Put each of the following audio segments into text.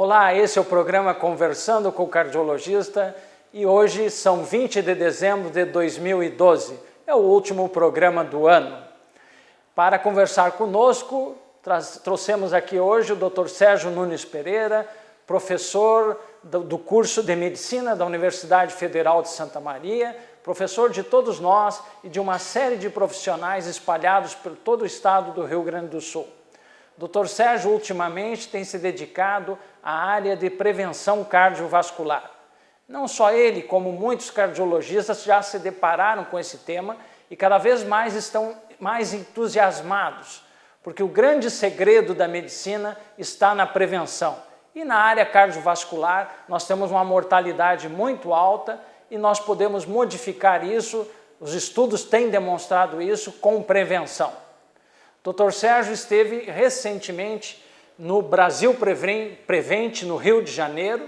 Olá, esse é o programa Conversando com o Cardiologista e hoje são 20 de dezembro de 2012, é o último programa do ano. Para conversar conosco, trouxemos aqui hoje o Dr. Sérgio Nunes Pereira, professor do curso de Medicina da Universidade Federal de Santa Maria, professor de todos nós e de uma série de profissionais espalhados por todo o estado do Rio Grande do Sul. Dr. Sérgio, ultimamente, tem se dedicado à área de prevenção cardiovascular. Não só ele, como muitos cardiologistas já se depararam com esse tema e cada vez mais estão mais entusiasmados, porque o grande segredo da medicina está na prevenção. E na área cardiovascular, nós temos uma mortalidade muito alta e nós podemos modificar isso, os estudos têm demonstrado isso, com prevenção. Dr. Sérgio esteve recentemente no Brasil Prevent, no Rio de Janeiro,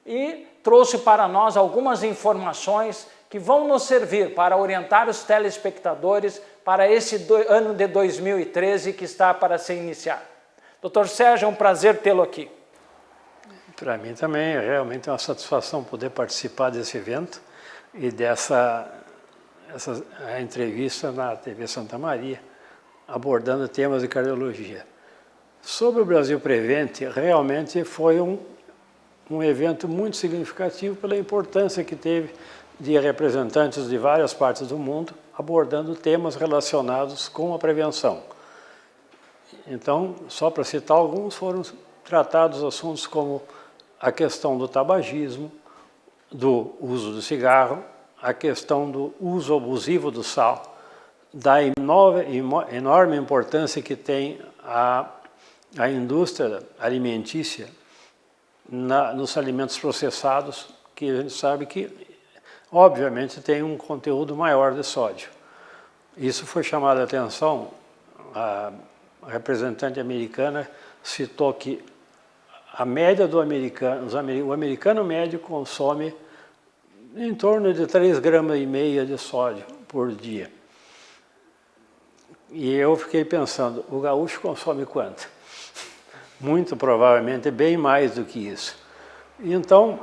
e trouxe para nós algumas informações que vão nos servir para orientar os telespectadores para esse ano de 2013 que está para se iniciar. Dr. Sérgio, é um prazer tê-lo aqui. Para mim também é realmente uma satisfação poder participar desse evento e dessa entrevista na TV Santa Maria, abordando temas de cardiologia. Sobre o Brasil Prevent, realmente foi um evento muito significativo pela importância que teve de representantes de várias partes do mundo abordando temas relacionados com a prevenção. Então, só para citar alguns, foram tratados assuntos como a questão do tabagismo, do uso do cigarro, a questão do uso abusivo do sal, da enorme importância que tem a indústria alimentícia nos alimentos processados, que a gente sabe que, obviamente, tem um conteúdo maior de sódio. Isso foi chamado a atenção, a representante americana citou que a média do americano, o americano médio consome em torno de 3,5 gramas de sódio por dia. E eu fiquei pensando, o gaúcho consome quanto? Muito provavelmente bem mais do que isso. Então,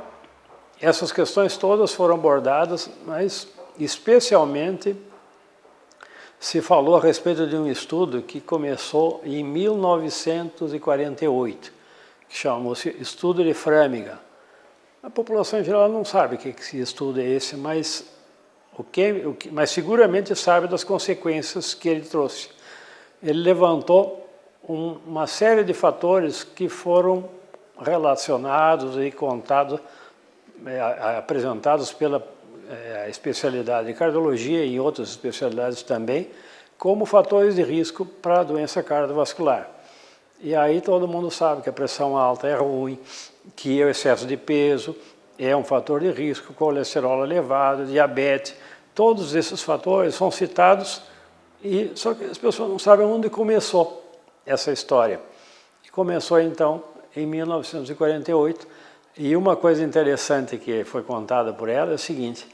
essas questões todas foram abordadas, mas especialmente se falou a respeito de um estudo que começou em 1948, que chamou-se Estudo de Framingham. A população em geral não sabe que esse estudo é esse, mas seguramente sabe das consequências que ele trouxe. Ele levantou uma série de fatores que foram relacionados e contados, apresentados pela especialidade de cardiologia e outras especialidades também, como fatores de risco para a doença cardiovascular. E aí todo mundo sabe que a pressão alta é ruim, que o excesso de peso é um fator de risco, colesterol elevado, diabetes. Todos esses fatores são citados, só que as pessoas não sabem onde começou essa história. E começou então em 1948, e uma coisa interessante que foi contada por ela é o seguinte: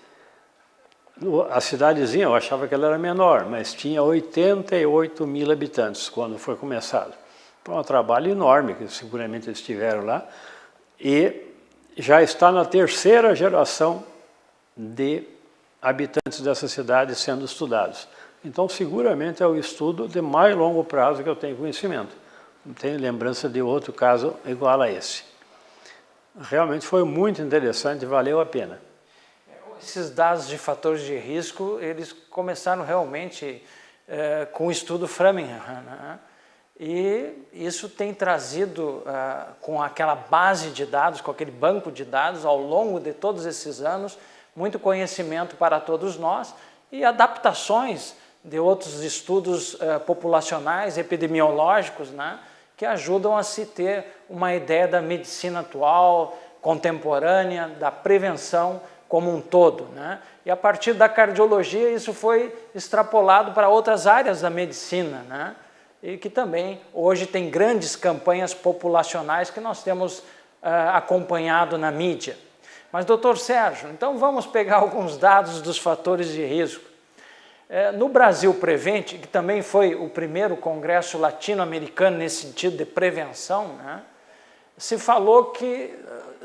a cidadezinha, eu achava que ela era menor, mas tinha 88 mil habitantes quando foi começado. Foi um trabalho enorme, que seguramente eles tiveram lá, e já está na 3ª geração de habitantes dessa cidade sendo estudados. Então, seguramente é o estudo de mais longo prazo que eu tenho conhecimento. Não tenho lembrança de outro caso igual a esse. Realmente foi muito interessante, valeu a pena. Esses dados de fatores de risco, eles começaram realmente com o estudo Framingham, né? E isso tem trazido, com aquela base de dados, com aquele banco de dados, ao longo de todos esses anos, muito conhecimento para todos nós e adaptações de outros estudos populacionais, epidemiológicos, né, que ajudam a se ter uma ideia da medicina atual, contemporânea, da prevenção como um todo, né? E a partir da cardiologia isso foi extrapolado para outras áreas da medicina, né? E que também hoje tem grandes campanhas populacionais que nós temos acompanhado na mídia. Mas, doutor Sérgio, então vamos pegar alguns dados dos fatores de risco. No Brasil Prevent, que também foi o primeiro congresso latino-americano nesse sentido de prevenção, né, se falou que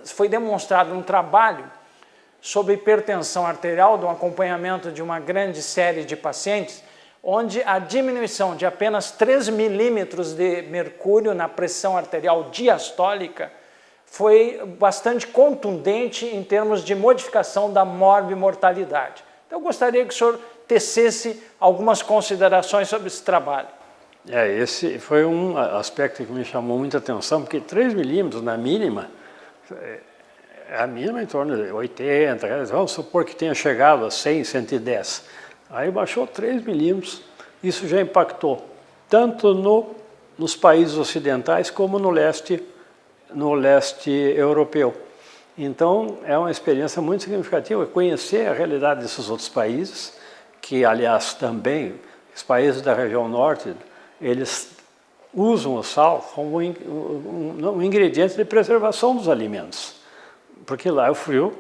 foi demonstrado um trabalho sobre hipertensão arterial, de um acompanhamento de uma grande série de pacientes, onde a diminuição de apenas 3 milímetros de mercúrio na pressão arterial diastólica foi bastante contundente em termos de modificação da morbimortalidade. Então, eu gostaria que o senhor tecesse algumas considerações sobre esse trabalho. Esse foi um aspecto que me chamou muita atenção, porque 3 milímetros na mínima, a mínima em torno de 80, vamos supor que tenha chegado a 100, 110. Aí baixou 3 milímetros, isso já impactou tanto nos países ocidentais como no leste europeu. Então, é uma experiência muito significativa conhecer a realidade desses outros países, que, aliás, também, os países da região norte, eles usam o sal como um ingrediente de preservação dos alimentos. Porque lá o frio,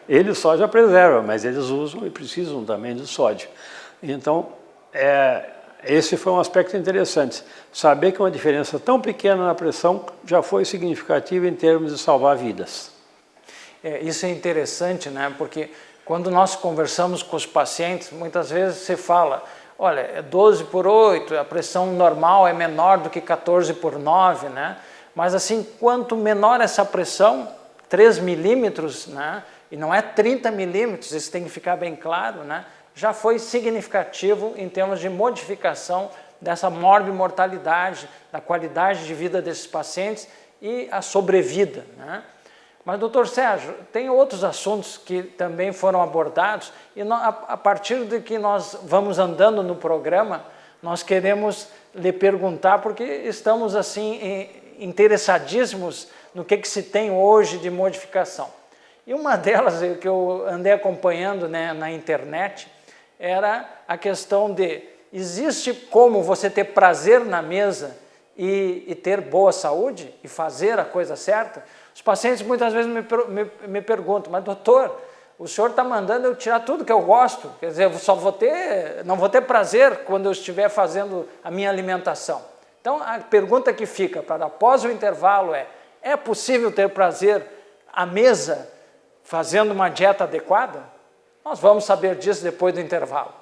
ele só já preserva, mas eles usam e precisam também do sódio. Então, esse foi um aspecto interessante. Saber que uma diferença tão pequena na pressão já foi significativa em termos de salvar vidas. Isso é interessante, né? Porque quando nós conversamos com os pacientes, muitas vezes se fala, olha, é 12 por 8, a pressão normal é menor do que 14 por 9, né? Mas assim, quanto menor essa pressão, 3 milímetros, né? E não é 30 milímetros, isso tem que ficar bem claro, né? Já foi significativo em termos de modificação dessa morbimortalidade, da qualidade de vida desses pacientes e a sobrevida, né? Mas, doutor Sérgio, tem outros assuntos que também foram abordados e a partir de que nós vamos andando no programa, nós queremos lhe perguntar, porque estamos assim interessadíssimos no que se tem hoje de modificação. E uma delas que eu andei acompanhando, né, na internet era a questão de, existe como você ter prazer na mesa e ter boa saúde e fazer a coisa certa? Os pacientes muitas vezes me perguntam, mas doutor, o senhor está mandando eu tirar tudo que eu gosto, quer dizer, eu não vou ter prazer quando eu estiver fazendo a minha alimentação. Então, a pergunta que fica para após o intervalo é possível ter prazer à mesa fazendo uma dieta adequada? Nós vamos saber disso depois do intervalo.